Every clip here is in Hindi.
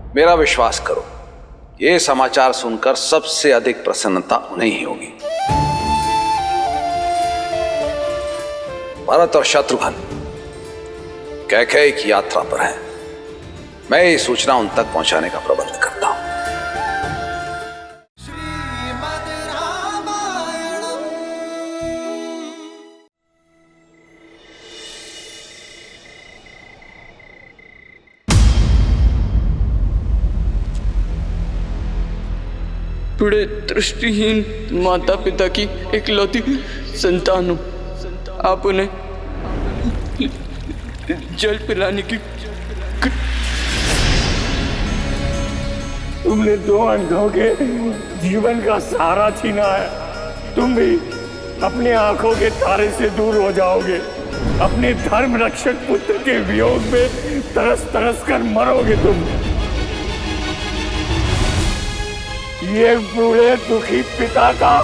मेरा विश्वास करो, ये समाचार सुनकर सबसे अधिक प्रसन्नता उन्हें ही होगी। भरत और शत्रुघ्न कैकेयी की यात्रा पर हैं। मैं ये सूचना उन तक पहुंचाने का प्रबंध करता हूं। बूढ़े दृष्टिहीन माता पिता की इकलौती संतान हूं। आप उन्हें जल पिलाने की तुमने दो अंधों के जीवन का सहारा छीना है। तुम भी अपने आंखों के तारे से दूर हो जाओगे। अपने धर्म रक्षक पुत्र के वियोग में तरस तरस कर मरोगे तुम। ये बूढ़े दुखी पिता का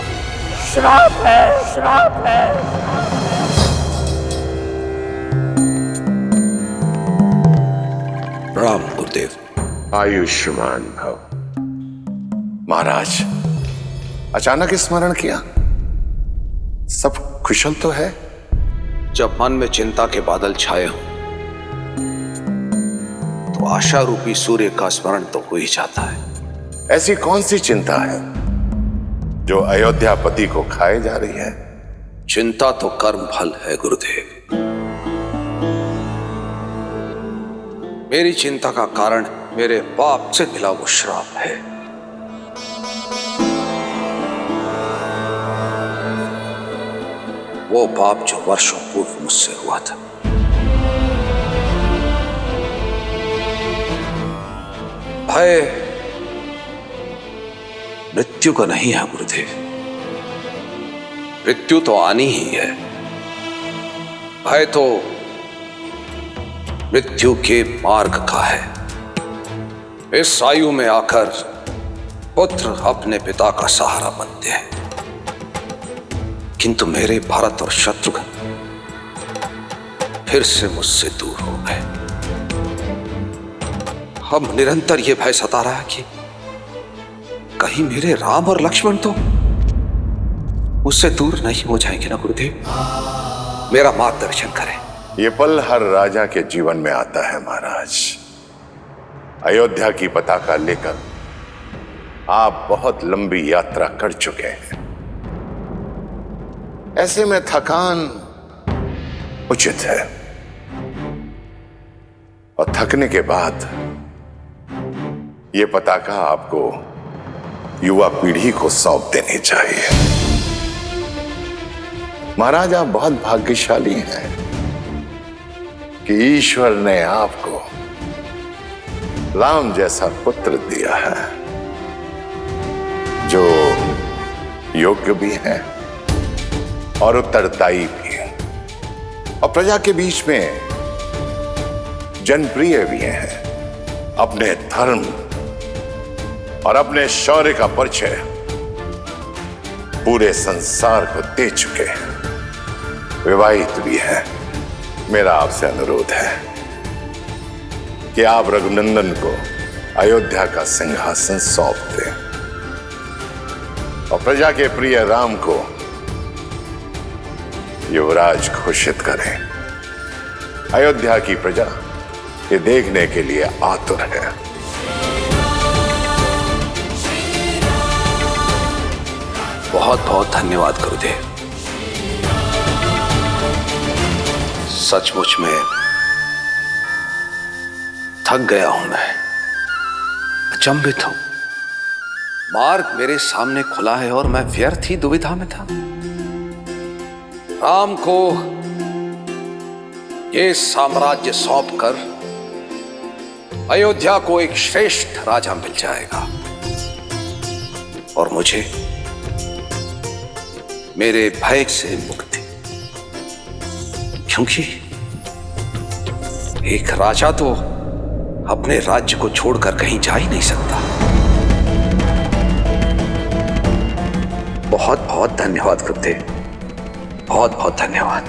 श्राप है, श्राप है। राम गुरुदेव। आयुष्मान भव। महाराज, अचानक स्मरण किया? सब कुशल तो है? जब मन में चिंता के बादल छाए हों तो आशा रूपी सूर्य का स्मरण तो हो ही जाता है। ऐसी कौन सी चिंता है जो अयोध्यापति को खाए जा रही है? चिंता तो कर्म फल है गुरुदेव। मेरी चिंता का कारण मेरे पाप से मिला वो श्राप है। वो पाप जो वर्षों पूर्व मुझसे हुआ था। भय मृत्यु का नहीं है गुरुदेव। मृत्यु तो आनी ही है। भय तो मृत्यु के मार्ग का है। इस आयु में आकर पुत्र अपने पिता का सहारा बनते हैं, किंतु मेरे भरत और शत्रुघ्न फिर से मुझसे दूर हो गए। अब निरंतर यह भय सता रहा है कि कहीं मेरे राम और लक्ष्मण तो मुझसे दूर नहीं हो जाएंगे ना गुरुदेव। मेरा मार्गदर्शन करें। ये पल हर राजा के जीवन में आता है महाराज। अयोध्या की पताका लेकर आप बहुत लंबी यात्रा कर चुके हैं। ऐसे में थकान उचित है, और थकने के बाद ये पताका आपको युवा पीढ़ी को सौंप देनी चाहिए। महाराज, आप बहुत भाग्यशाली हैं कि ईश्वर ने आपको राम जैसा पुत्र दिया है, जो योग्य भी है और उत्तरदायी भी है, और प्रजा के बीच में जनप्रिय भी हैं। अपने धर्म और अपने शौर्य का परिचय पूरे संसार को दे चुके हैं। विवाहित भी हैं। मेरा आपसे अनुरोध है कि आप रघुनंदन को अयोध्या का सिंहासन सौंप दें और प्रजा के प्रिय राम को युवराज घोषित करें। अयोध्या की प्रजा ये देखने के लिए आतुर है। बहुत बहुत धन्यवाद गुरुदेव। सचमुच में थक गया हूं मैं, अचंभित हूं। मार्ग मेरे सामने खुला है और मैं व्यर्थ ही दुविधा में था। राम को ये साम्राज्य सौंपकर अयोध्या को एक श्रेष्ठ राजा मिल जाएगा और मुझे मेरे भय से मुक्ति, क्योंकि एक राजा तो अपने राज्य को छोड़कर कहीं जा ही नहीं सकता। बहुत बहुत धन्यवाद गुरुदेव, बहुत बहुत धन्यवाद।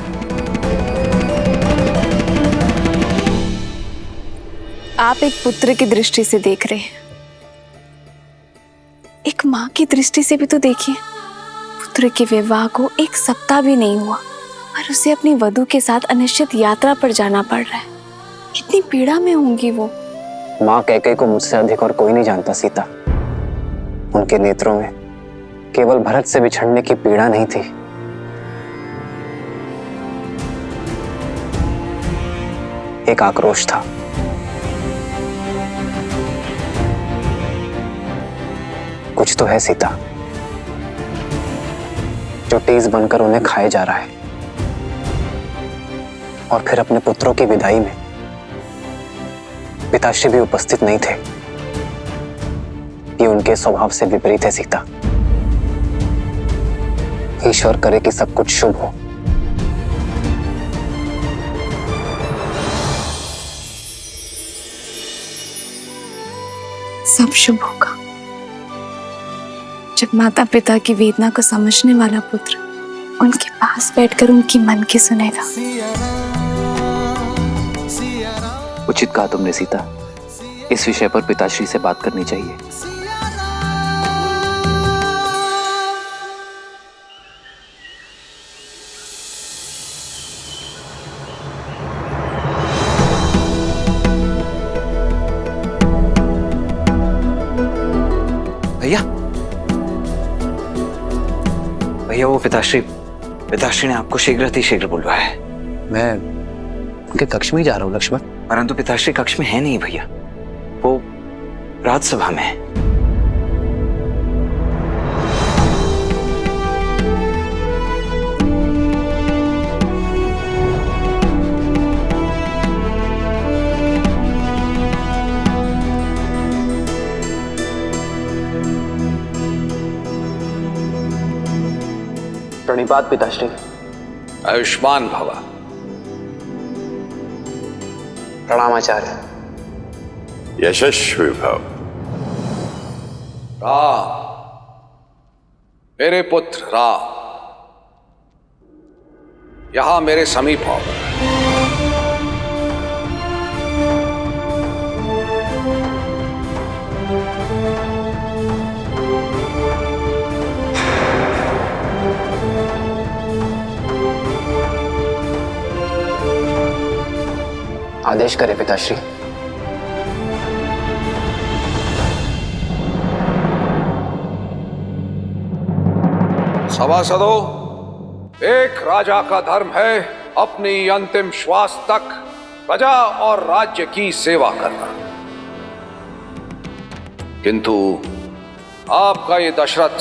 आप एक पुत्र की दृष्टि से देख रहे हैं, एक माँ की दृष्टि से भी तो देखिए। पुत्र के विवाह को 1 सप्ताह भी नहीं हुआ और उसे अपनी वधू के साथ अनिश्चित यात्रा पर जाना पड़ रहा है। कितनी पीड़ा में होंगी वो। माँ कैकेयी को मुझसे अधिक और कोई नहीं जानता सीता। उनके नेत्रों में केवल भरत से बिछड़ने की पीड़ा नहीं थी, एक आक्रोश था। कुछ तो है सीता जो टीस बनकर उन्हें खाए जा रहा है। और फिर अपने पुत्रों की विदाई में पिताश्री भी उपस्थित नहीं थे। ये उनके स्वभाव से विपरीत है सीता। ईश्वर करे कि सब कुछ शुभ हो। सब शुभ होगा जब माता पिता की वेदना को समझने वाला पुत्र उनके पास बैठकर उनकी मन की सुनेगा। उचित कहा तुमने सीता। इस विषय पर पिताश्री से बात करनी चाहिए। भैया भैया, वो पिताश्री ने आपको शीघ्र बुलवाया है। मैं उनके कक्ष में ही जा रहा हूँ लक्ष्मण। परंतु पिताश्री कक्ष में है नहीं भैया, वो राजसभा में है। प्रणिपात पिताश्री। आयुष्मान भव। प्रणाम आचार्य। यशस्वी भव। राम, मेरे पुत्र राम, यहां मेरे समीप आओ। आदेश करे पिताश्री। सभासदों, एक राजा का धर्म है अपनी अंतिम श्वास तक प्रजा और राज्य की सेवा करना। किंतु आपका ये दशरथ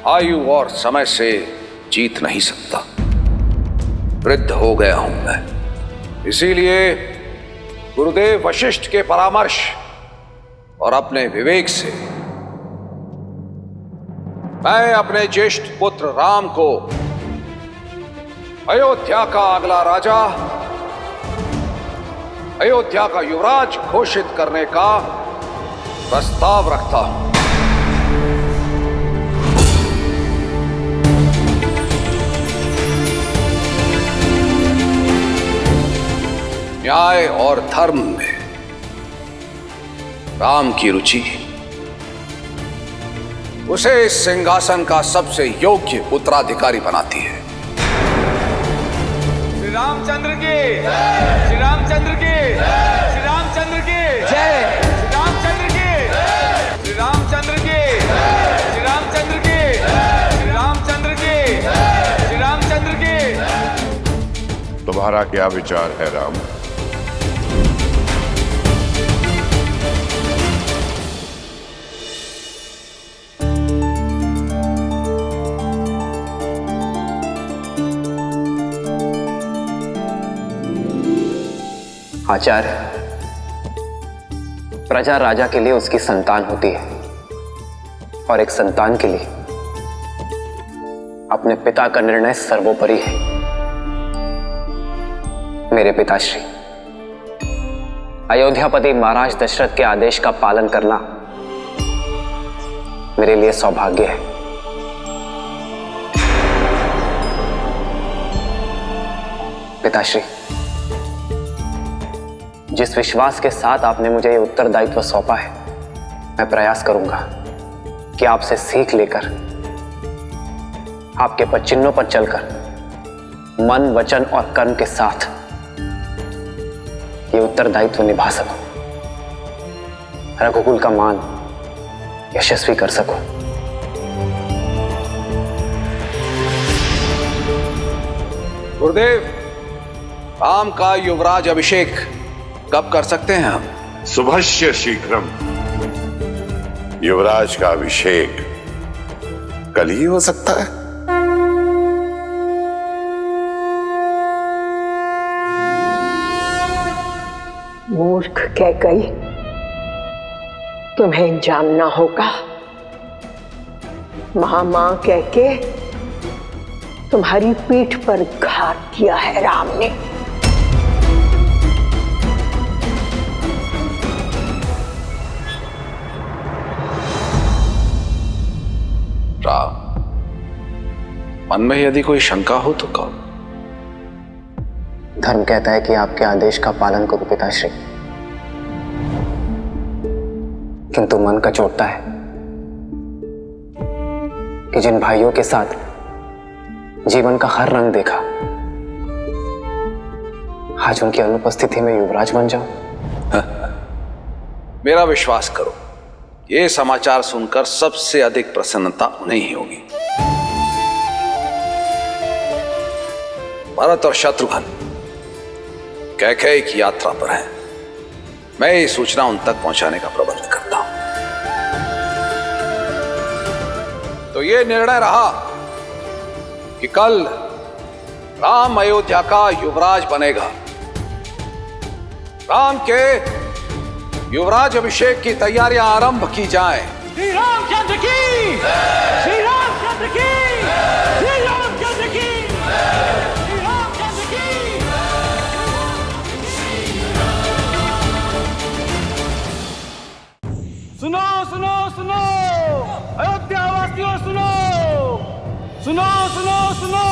आयु और समय से जीत नहीं सकता। वृद्ध हो गया हूं मैं। इसीलिए गुरुदेव वशिष्ठ के परामर्श और अपने विवेक से मैं अपने ज्येष्ठ पुत्र राम को अयोध्या का अगला राजा, अयोध्या का युवराज घोषित करने का प्रस्ताव रखता हूं। न्याय और धर्म में राम की रुचि उसे इस सिंहासन का सबसे योग्य उत्तराधिकारी बनाती है। श्री रामचंद्र की, श्री रामचंद्र की, श्री रामचंद्र की जय, श्री रामचंद्र की, श्री रामचंद्र की, श्री रामचंद्र की, श्री रामचंद्र की, श्री रामचंद्र की। तुम्हारा क्या विचार है राम? आचार्य, प्रजा राजा के लिए उसकी संतान होती है और एक संतान के लिए अपने पिता का निर्णय सर्वोपरि है। मेरे पिताश्री, अयोध्यापति महाराज दशरथ के आदेश का पालन करना मेरे लिए सौभाग्य है। पिताश्री, जिस विश्वास के साथ आपने मुझे ये उत्तरदायित्व सौंपा है, मैं प्रयास करूंगा कि आपसे सीख लेकर आपके पदचिन्हों पर चलकर मन, वचन और कर्म के साथ ये उत्तरदायित्व निभा सकूं, रघुकुल का मान यशस्वी कर सकूं। गुरुदेव, राम का युवराज अभिषेक कब कर सकते हैं हम? शुभस्य शीघ्रम। युवराज का अभिषेक कल ही हो सकता है। मूर्ख कैकई, तुम्हें जानना होगा। मां कह के तुम्हारी पीठ पर घात किया है राम ने। राम, मन में यदि कोई शंका हो तो कहो। धर्म कहता है कि आपके आदेश का पालन करो पिताश्री, किंतु मन का चोटता है कि जिन भाइयों के साथ जीवन का हर रंग देखा, आज उनकी अनुपस्थिति में युवराज बन जाऊं। मेरा विश्वास करो, ये समाचार सुनकर सबसे अधिक प्रसन्नता उन्हें ही होगी। भरत और शत्रुघ्न कैकेयी की यात्रा पर हैं। मैं ये सूचना उन तक पहुंचाने का प्रबंध करता हूं। तो ये निर्णय रहा कि कल राम अयोध्या का युवराज बनेगा। राम के युवराज अभिषेक की तैयारियां आरंभ की जाएं। श्री रामचंद्र की, श्री रामचंद्र की, श्री रामचंद्र की, श्री रामचंद्र की। सुनो सुनो सुनो अयोध्या वासियों, सुनो सुनो सुनो सुनो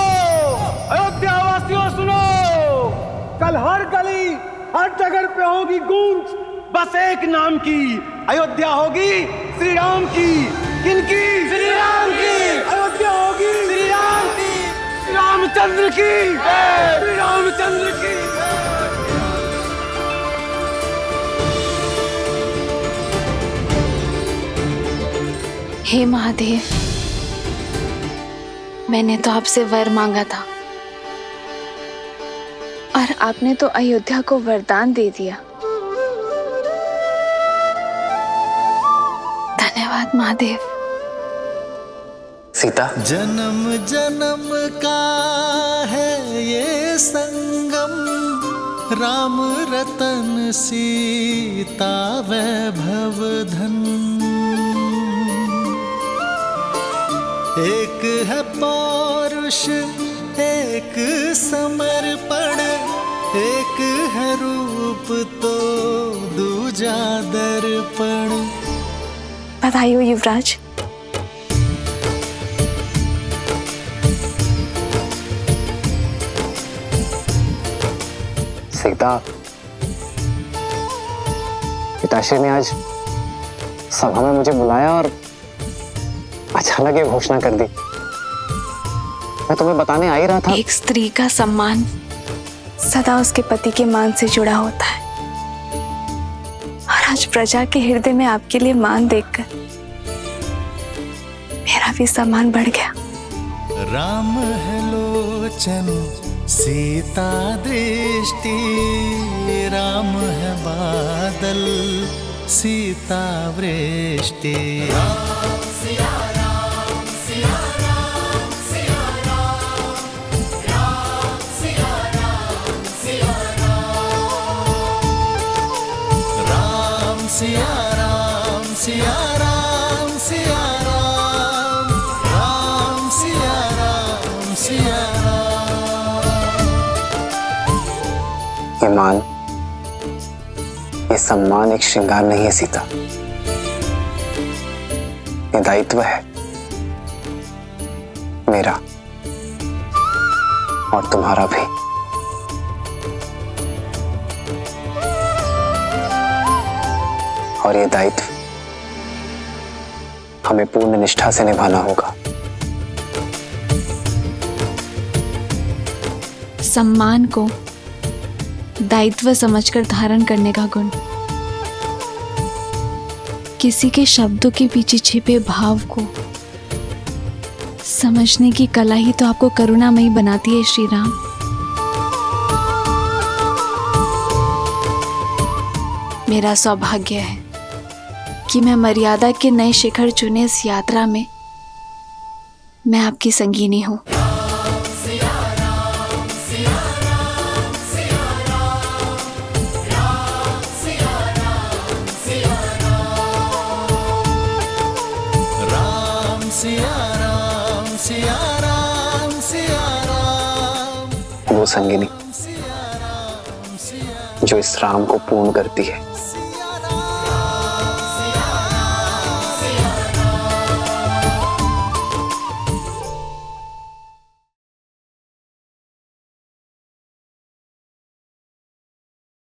अयोध्या वासियों, सुनो। कल हर गली हर जगह पे होगी गूंज, बस एक नाम की। अयोध्या होगी श्री राम की। किनकी? श्री राम की। अयोध्या होगी श्री राम की, श्री रामचंद्र की, श्री रामचंद्र की। हे महादेव, मैंने तो आपसे वर मांगा था और आपने तो अयोध्या को वरदान दे दिया। धन्यवाद महादेव। सीता, जन्म जन्म का है ये संगम, राम रतन सीता वैभव धन। एक है पौरुष, एक समर्पण, एक है रूप तो दूजा दर्पण। बधाई हो युवराज। सीता, पिताश्री ने आज सभा में मुझे बुलाया और अचानक ये घोषणा कर दी। मैं तुम्हें बताने आ ही रहा था। एक स्त्री का सम्मान सदा उसके पति के मान से जुड़ा होता है, और आज प्रजा के हृदय में आपके लिए मान देखकर मेरा भी सम्मान बढ़ गया। राम है लोचन सीता दृष्टि, राम है बादल सीता वृष्टि। सिया राम सिया राम सिया राम, राम सिया राम सिया राम। ये मान, ये सम्मान एक श्रृंगार नहीं है सीता, ये दायित्व है मेरा और तुम्हारा भी। और ये दायित्व हमें पूर्ण निष्ठा से निभाना होगा। सम्मान को दायित्व समझकर धारण करने का गुण, किसी के शब्दों के पीछे छिपे भाव को समझने की कला ही तो आपको करुणामयी बनाती है श्री राम। मेरा सौभाग्य है कि मैं मर्यादा के नए शिखर चुने इस यात्रा में मैं आपकी संगीनी हूं। वो संगिनी जो इस राम को पूर्ण करती है।